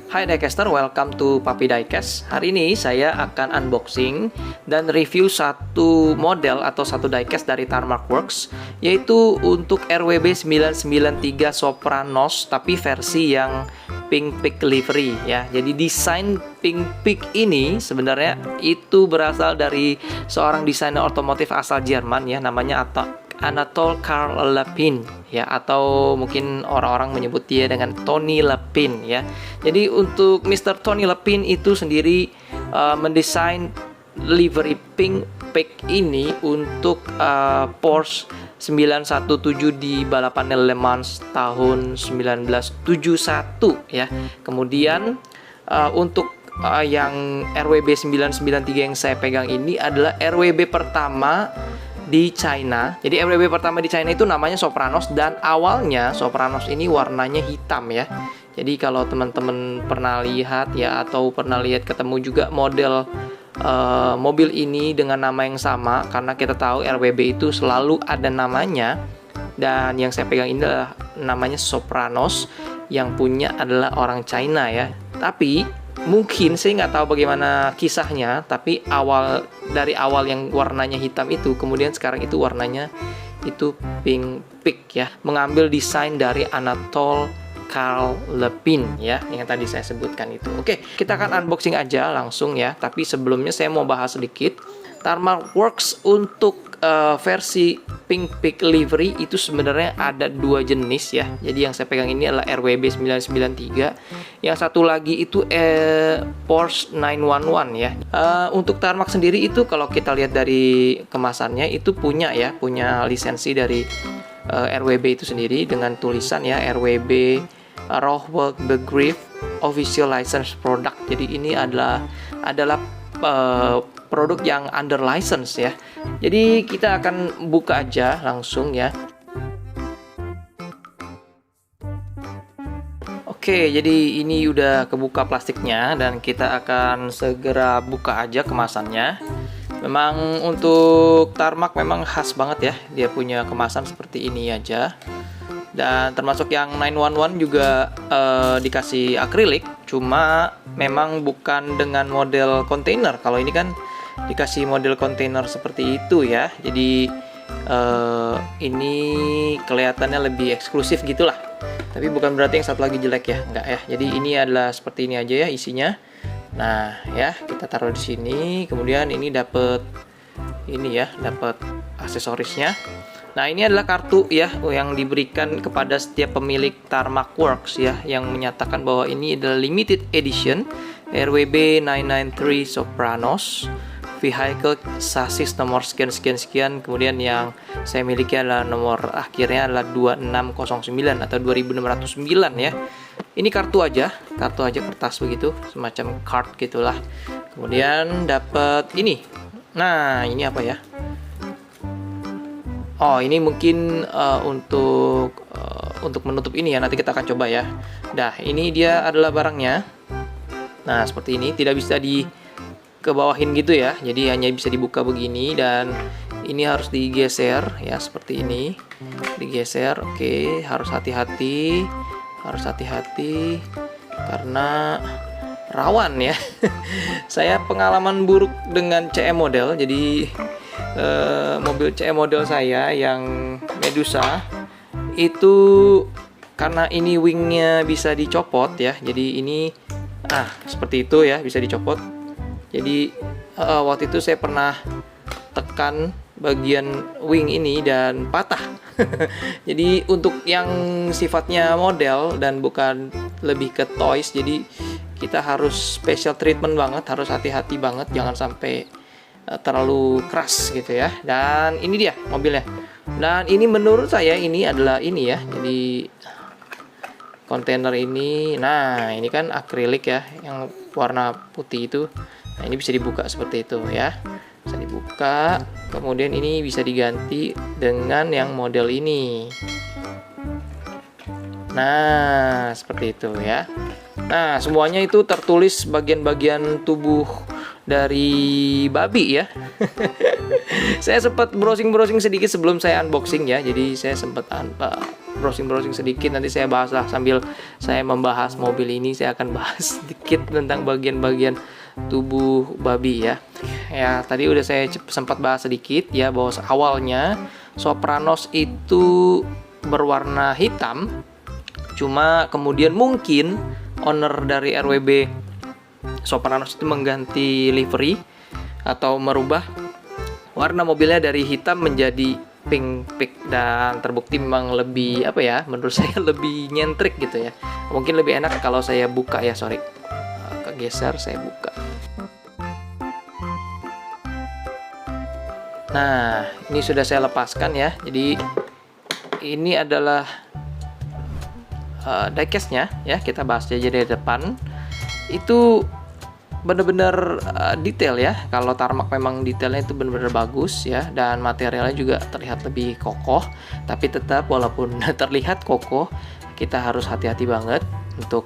Hai Diecaster, welcome to Papi Diecast. Hari ini saya akan unboxing dan review satu model atau satu diecast dari Tarmac Works, yaitu untuk RWB 993 Sopranos tapi versi yang Pink Peak livery ya. Jadi desain Pink Peak ini sebenarnya itu berasal dari seorang desainer otomotif asal Jerman ya, namanya Anatole Karl Lepine ya, atau mungkin orang-orang menyebut dia dengan Tony Lepine ya. Jadi untuk Mr. Tony Lepine itu sendiri mendesain livery Pink Peak ini untuk Porsche 917 di balapan Le Mans tahun 1971 ya. Kemudian untuk yang RWB 993 yang saya pegang ini adalah RWB pertama di China. Jadi RWB pertama di China itu namanya Sopranos, dan awalnya Sopranos ini warnanya hitam ya. Jadi kalau teman-teman pernah lihat ya, atau pernah lihat ketemu juga model mobil ini dengan nama yang sama, karena kita tahu RWB itu selalu ada namanya, dan yang saya pegang ini adalah namanya Sopranos, yang punya adalah orang China ya. Tapi mungkin saya nggak tahu bagaimana kisahnya, tapi dari awal yang warnanya hitam itu, kemudian sekarang itu warnanya itu Pink Peak ya, mengambil desain dari Anatole Karl Lepine ya, yang tadi saya sebutkan itu. Oke, kita akan unboxing aja langsung ya. Tapi sebelumnya saya mau bahas sedikit. Tarmac Works untuk versi Pink Peak livery itu sebenarnya ada dua jenis ya. Jadi yang saya pegang ini adalah RWB 993. Yang satu lagi itu Porsche 911 ya. Untuk Tarmac sendiri itu kalau kita lihat dari kemasannya itu punya lisensi dari RWB itu sendiri dengan tulisan ya, RWB Rauchwald Begriff Official License Product. Jadi ini adalah produk yang under license ya. Jadi kita akan buka aja langsung ya. Oke, jadi ini udah kebuka plastiknya dan kita akan segera buka aja kemasannya. Memang untuk Tarmac memang khas banget ya, dia punya kemasan seperti ini aja. Dan termasuk yang 911 juga dikasih akrilik, cuma memang bukan dengan model kontainer. Kalau ini kan dikasih model kontainer seperti itu ya. Jadi ini kelihatannya lebih eksklusif gitulah. Tapi bukan berarti yang satu lagi jelek ya, enggak ya. Jadi ini adalah seperti ini aja ya isinya. Nah ya, kita taruh di sini. Kemudian ini dapat aksesorisnya. Nah ini adalah kartu ya yang diberikan kepada setiap pemilik Tarmac Works ya, yang menyatakan bahwa ini adalah limited edition RWB 993 Sopranos vehicle chassis nomor sekian. Kemudian yang saya miliki adalah nomor akhirnya adalah 2609 atau 2609 ya. Ini kartu aja kertas begitu, semacam card gitulah. Kemudian dapat ini. Nah ini apa ya? Oh ini mungkin untuk menutup ini ya, nanti kita akan coba ya. Nah ini dia adalah barangnya. Nah seperti ini, tidak bisa dikebawahin gitu ya, jadi hanya bisa dibuka begini, dan ini harus digeser ya, seperti ini digeser. Oke, harus hati-hati karena rawan ya. Saya pengalaman buruk dengan CM model. Jadi mobil CM model saya yang Medusa itu, karena ini wingnya bisa dicopot ya, jadi ini seperti itu ya, bisa dicopot. Jadi waktu itu saya pernah tekan bagian wing ini dan patah. Jadi untuk yang sifatnya model dan bukan lebih ke toys, jadi kita harus special treatment banget, harus hati-hati banget, jangan sampai terlalu keras gitu ya. Dan ini dia mobilnya. Dan ini menurut saya ini adalah ini ya. Jadi kontainer ini, nah ini kan akrilik ya, yang warna putih itu. Nah ini bisa dibuka seperti itu ya, bisa dibuka. Kemudian ini bisa diganti dengan yang model ini. Nah seperti itu ya. Nah semuanya itu tertulis bagian-bagian tubuh dari babi ya. Saya sempat browsing sedikit sebelum saya unboxing ya. Jadi saya sempat browsing sedikit. Nanti saya bahas lah sambil saya membahas mobil ini. Saya akan bahas sedikit tentang bagian-bagian tubuh babi ya. Ya, tadi udah saya sempat bahas sedikit ya, bahwa awalnya Sopranos itu berwarna hitam. Cuma kemudian mungkin owner dari RWB Sopranos itu mengganti livery atau merubah warna mobilnya dari hitam menjadi pink, dan terbukti memang lebih menurut saya lebih nyentrik gitu ya. Mungkin lebih enak kalau saya buka ya, sorry kegeser, saya buka. Nah, ini sudah saya lepaskan ya. Jadi ini adalah diecast-nya ya. Kita bahas aja dari depan. Itu benar-benar detail ya. Kalau Tarmac memang detailnya itu benar-benar bagus ya, dan materialnya juga terlihat lebih kokoh. Tapi tetap walaupun terlihat kokoh, kita harus hati-hati banget untuk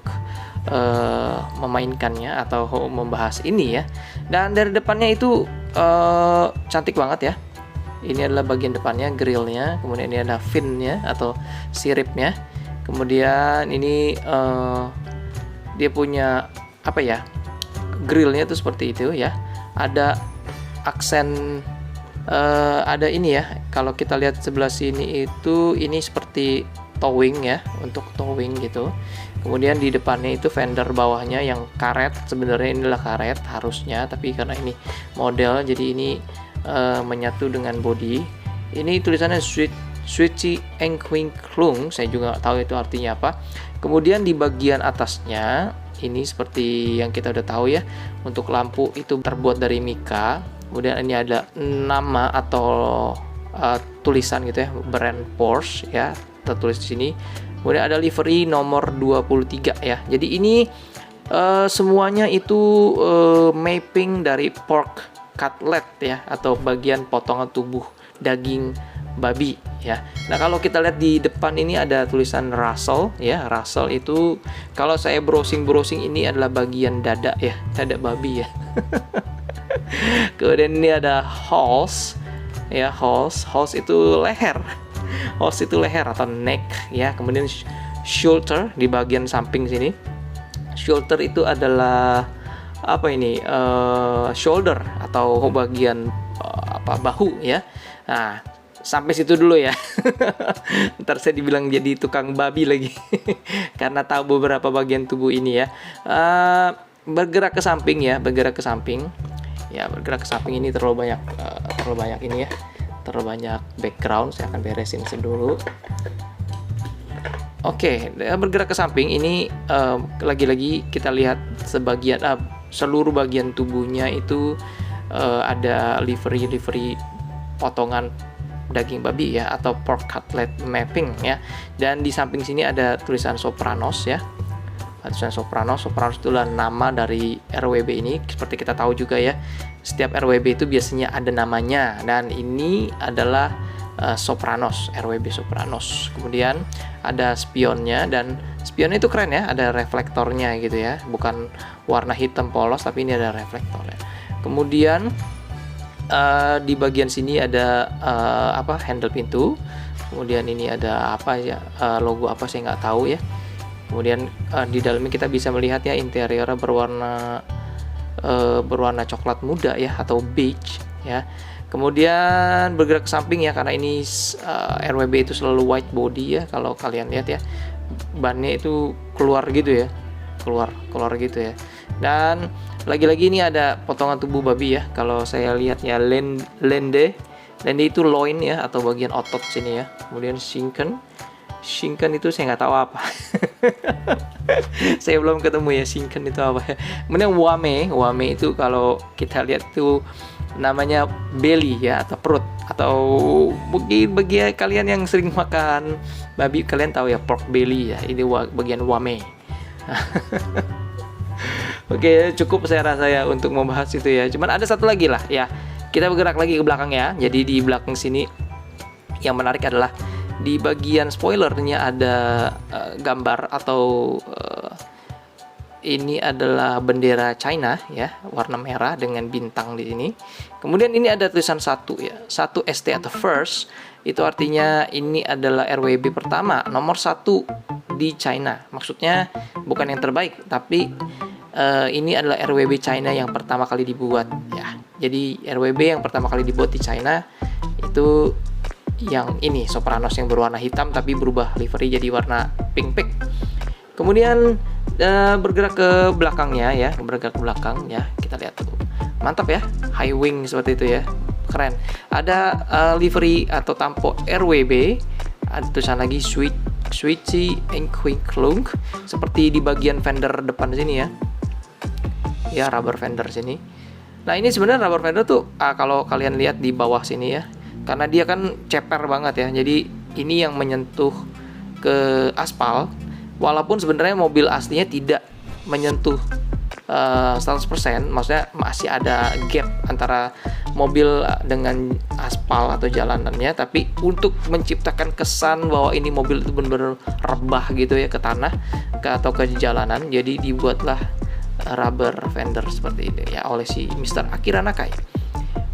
memainkannya atau membahas ini ya. Dan dari depannya itu cantik banget ya. Ini adalah bagian depannya, grillnya. Kemudian ini ada finnya atau siripnya. Kemudian ini dia punya grillnya itu seperti itu ya. Ada aksen ada ini ya. Kalau kita lihat sebelah sini itu ini seperti towing ya, untuk towing gitu. Kemudian di depannya itu fender bawahnya yang karet. Sebenarnya inilah karet harusnya, tapi karena ini model jadi ini menyatu dengan body. Ini tulisannya Switchy Engquing Klung. Saya juga tahu itu artinya apa. Kemudian di bagian atasnya ini seperti yang kita udah tahu ya, untuk lampu itu terbuat dari mika. Kemudian ini ada nama atau tulisan gitu ya, brand Porsche ya, tertulis di sini. Kemudian ada livery nomor 23 ya. Jadi ini semuanya itu mapping dari pork cutlet ya, atau bagian potongan tubuh daging babi ya. Nah, kalau kita lihat di depan ini ada tulisan Russell ya. Russell itu kalau saya browsing ini adalah bagian dada ya, dada babi ya. Kemudian ini ada Hals ya, Hals itu leher. Hals itu leher atau neck ya. Kemudian shoulder di bagian samping sini. Shoulder itu adalah shoulder atau bagian bahu ya. Nah, sampai situ dulu ya. Ntar saya dibilang jadi tukang babi lagi karena tahu beberapa bagian tubuh ini ya. Bergerak ke samping ya, bergerak ke samping ini terlalu banyak ini ya, terlalu banyak background. Saya akan beresin dulu. Oke, bergerak ke samping ini lagi-lagi kita lihat sebagian seluruh bagian tubuhnya itu ada livery potongan daging babi ya, atau pork cutlet mapping ya. Dan di samping sini ada tulisan Sopranos ya. Tulisan Sopranos itulah nama dari RWB ini. Seperti kita tahu juga ya, setiap RWB itu biasanya ada namanya, dan ini adalah Sopranos, RWB Sopranos. Kemudian ada spionnya, dan spionnya itu keren ya, ada reflektornya gitu ya, bukan warna hitam polos tapi ini ada reflektornya. Kemudian di bagian sini ada handle pintu. Kemudian ini ada logo apa saya nggak tahu ya. Kemudian di dalamnya kita bisa melihat ya, interiornya berwarna coklat muda ya, atau beige ya. Kemudian bergerak ke samping ya, karena ini RWB itu selalu white body ya. Kalau kalian lihat ya, bannya itu keluar gitu ya, keluar gitu ya. Dan lagi-lagi ini ada potongan tubuh babi ya. Kalau saya lihat ya, lende itu loin ya, atau bagian otot sini ya. Kemudian shinken itu saya nggak tahu apa. Saya belum ketemu ya shinken itu apa. Kemudian wame itu kalau kita lihat itu namanya belly ya, atau perut, atau mungkin bagi kalian yang sering makan babi kalian tahu ya, pork belly ya, ini bagian wame. Oke, cukup saya rasa ya untuk membahas itu ya. Cuman ada satu lagi lah ya. Kita bergerak lagi ke belakang ya. Jadi di belakang sini yang menarik adalah di bagian spoilernya ada gambar atau ini adalah bendera China ya, warna merah dengan bintang di sini. Kemudian ini ada tulisan 1 ya, 1 ST atau first, itu artinya ini adalah RWB pertama, nomor 1 di China. Maksudnya bukan yang terbaik, tapi ini adalah RWB China yang pertama kali dibuat ya. Jadi RWB yang pertama kali dibuat di China itu yang ini, Sopranos yang berwarna hitam tapi berubah livery jadi warna pink. Kemudian bergerak ke belakangnya ya, bergerak ke belakang ya. Kita lihat tuh. Mantap ya, high wing seperti itu ya. Keren. Ada livery atau tampo RWB. Ada tulisan lagi Switchy Enquinklung seperti di bagian fender depan sini ya. Ya, rubber fender sini. Nah, ini sebenarnya rubber fender tuh kalau kalian lihat di bawah sini ya. Karena dia kan ceper banget ya. Jadi ini yang menyentuh ke aspal. Walaupun sebenarnya mobil aslinya tidak menyentuh 100%, maksudnya masih ada gap antara mobil dengan aspal atau jalanannya, tapi untuk menciptakan kesan bahwa ini mobil itu benar-benar rebah gitu ya ke tanah atau ke jalanan, jadi dibuatlah rubber fender seperti ini ya oleh si Mr. Akira Nakai.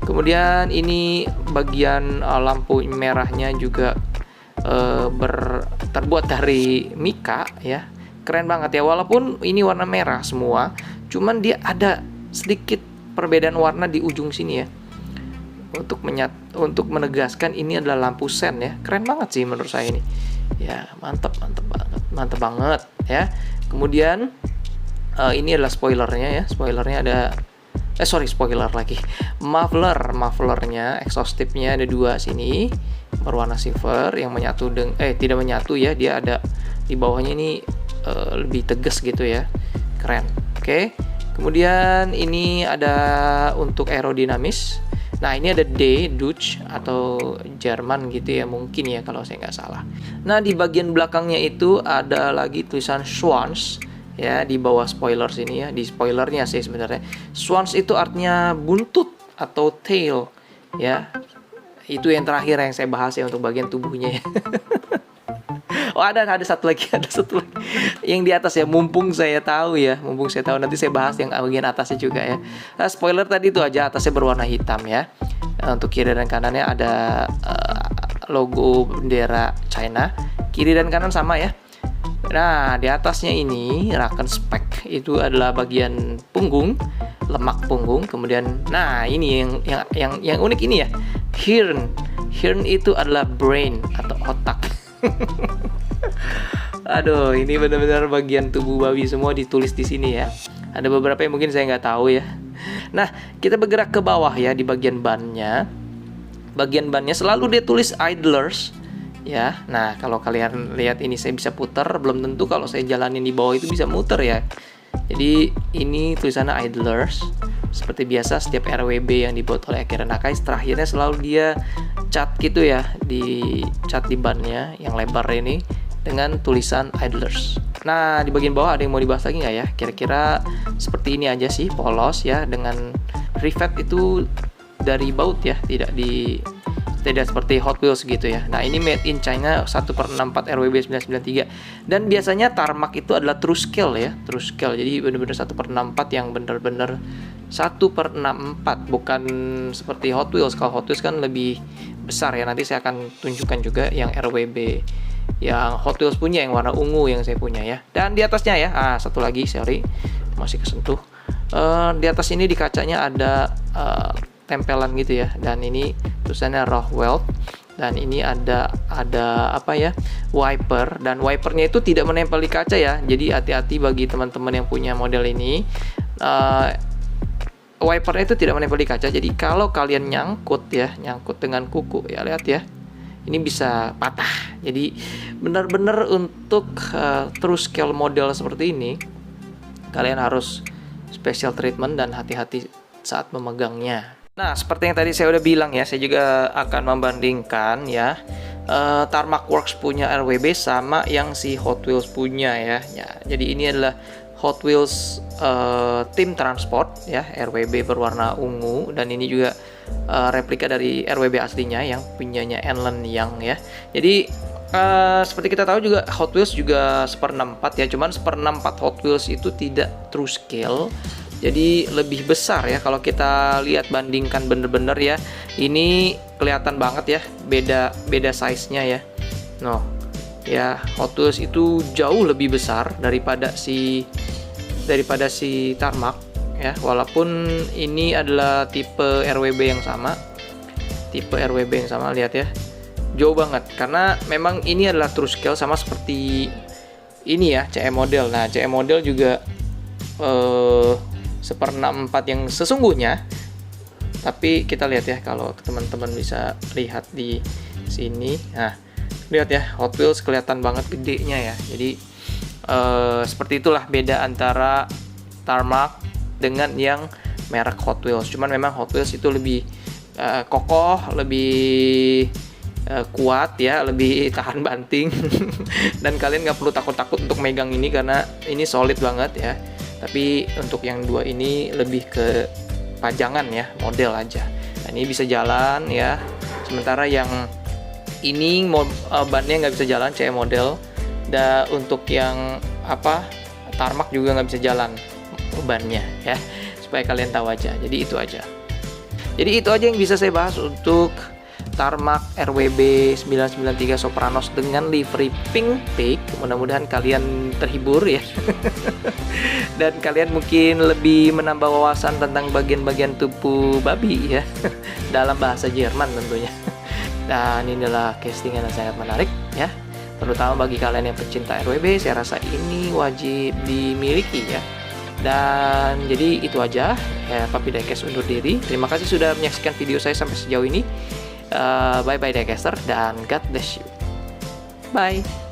Kemudian ini bagian lampu merahnya juga terbuat dari mika ya. Keren banget ya, walaupun ini warna merah semua, cuman dia ada sedikit perbedaan warna di ujung sini ya. Untuk menegaskan ini adalah lampu sen ya. Keren banget sih menurut saya ini. Ya, mantap banget ya. Kemudian ini adalah spoilernya ya. Spoilernya ada spoiler lagi. Mufflernya, exhaust tip-nya ada 2 sini, berwarna silver yang menyatu tidak menyatu ya, dia ada di bawahnya ini lebih tegas gitu ya. Keren. Oke. Kemudian ini ada untuk aerodinamis. Nah, ini ada Dutch atau Jerman gitu ya mungkin ya kalau saya nggak salah. Nah, di bagian belakangnya itu ada lagi tulisan Schwanz ya di bawah spoiler sini ya, di spoilernya sih sebenarnya. Schwanz itu artinya buntut atau tail ya. Itu yang terakhir yang saya bahas ya untuk bagian tubuhnya ya. Oh, ada satu lagi yang di atas ya, mumpung saya tahu nanti saya bahas yang bagian atasnya juga ya. Nah, spoiler tadi itu aja, atasnya berwarna hitam ya. Untuk kiri dan kanannya ada logo bendera China, kiri dan kanan sama ya. Nah, di atasnya ini rakan spek itu adalah bagian punggung, lemak punggung. Kemudian, nah ini yang unik ini ya, Hirn itu adalah brain atau otak. Aduh, ini benar-benar bagian tubuh babi semua ditulis di sini ya. Ada beberapa yang mungkin saya nggak tahu ya. Nah, kita bergerak ke bawah ya di bagian bannya. Bagian bannya selalu dia tulis idlers ya. Nah, kalau kalian lihat ini saya bisa putar, belum tentu kalau saya jalanin di bawah itu bisa muter ya. Jadi ini tulisannya idlers. Seperti biasa setiap RWB yang dibuat oleh Akira Nakai terakhirnya selalu dia cat gitu ya, di cat di bannya yang lebar ini dengan tulisan idlers. Nah, di bagian bawah ada yang mau dibahas lagi nggak ya? Kira-kira seperti ini aja sih, polos ya, dengan rivet itu dari baut ya, tidak seperti Hot Wheels gitu ya. Nah, ini made in China 1/64 RWB 993. Dan biasanya tarmac itu adalah true scale ya, true scale. Jadi benar-benar 1/64 yang benar-benar 1/64, bukan seperti Hot Wheels. Kalau Hot Wheels kan lebih besar ya. Nanti saya akan tunjukkan juga yang RWB yang Hot Wheels punya, yang warna ungu yang saya punya ya. Dan di atasnya ya, satu lagi, sorry, masih kesentuh. Di atas ini di kacanya ada tempelan gitu ya, dan ini tulisannya Rockwell, dan ini ada apa ya, wiper, dan wipernya itu tidak menempel di kaca ya. Jadi hati-hati bagi teman-teman yang punya model ini, wipernya itu tidak menempel di kaca. Jadi kalau kalian nyangkut dengan kuku ya, lihat ya, ini bisa patah. Jadi benar-benar untuk true scale model seperti ini kalian harus special treatment dan hati-hati saat memegangnya. Nah, seperti yang tadi saya udah bilang ya, saya juga akan membandingkan ya Tarmac Works punya RWB sama yang si Hot Wheels punya ya. Jadi ini adalah Hot Wheels Team Transport ya, RWB berwarna ungu, dan ini juga replika dari RWB aslinya yang punyanya Enlen Yang ya. Jadi seperti kita tahu juga Hot Wheels juga 1/64 ya, cuman 1/64 Hot Wheels itu tidak true scale, Jadi lebih besar ya kalau kita lihat, bandingkan bener-bener ya. Ini kelihatan banget ya beda size-nya ya. No, ya Hot Wheels itu jauh lebih besar daripada si Tarmac ya. Walaupun ini adalah tipe RWB yang sama. Lihat ya. Jauh banget karena memang ini adalah true scale, sama seperti ini ya, CE model. Nah, CE model juga 1/64 yang sesungguhnya. Tapi kita lihat ya, kalau teman-teman bisa lihat di sini. Nah, lihat ya, Hot Wheels kelihatan banget gedenya ya. Jadi seperti itulah beda antara Tarmac dengan yang merek Hot Wheels. Cuman memang Hot Wheels itu lebih kokoh, lebih kuat ya, lebih tahan banting. Dan kalian nggak perlu takut-takut untuk megang ini karena ini solid banget ya. Tapi untuk yang dua ini lebih ke pajangan ya, model aja. Nah, ini bisa jalan ya. Sementara yang ini bannya nggak bisa jalan, CE model. Dan untuk yang Tarmac juga nggak bisa jalan bannya ya. Supaya kalian tahu aja. Jadi itu aja yang bisa saya bahas untuk Tarmac RWB 993 Sopranos dengan livery pink pig. Mudah-mudahan kalian terhibur ya. Dan kalian mungkin lebih menambah wawasan tentang bagian-bagian tubuh babi ya. Dalam bahasa Jerman tentunya. Dan inilah casting yang sangat menarik ya. Terutama bagi kalian yang pecinta RWB, saya rasa ini wajib dimiliki ya. Dan jadi itu aja ya, Puppy Diecast undur diri. Terima kasih sudah menyaksikan video saya sampai sejauh ini. Bye bye Diecaster, dan God bless you. Bye.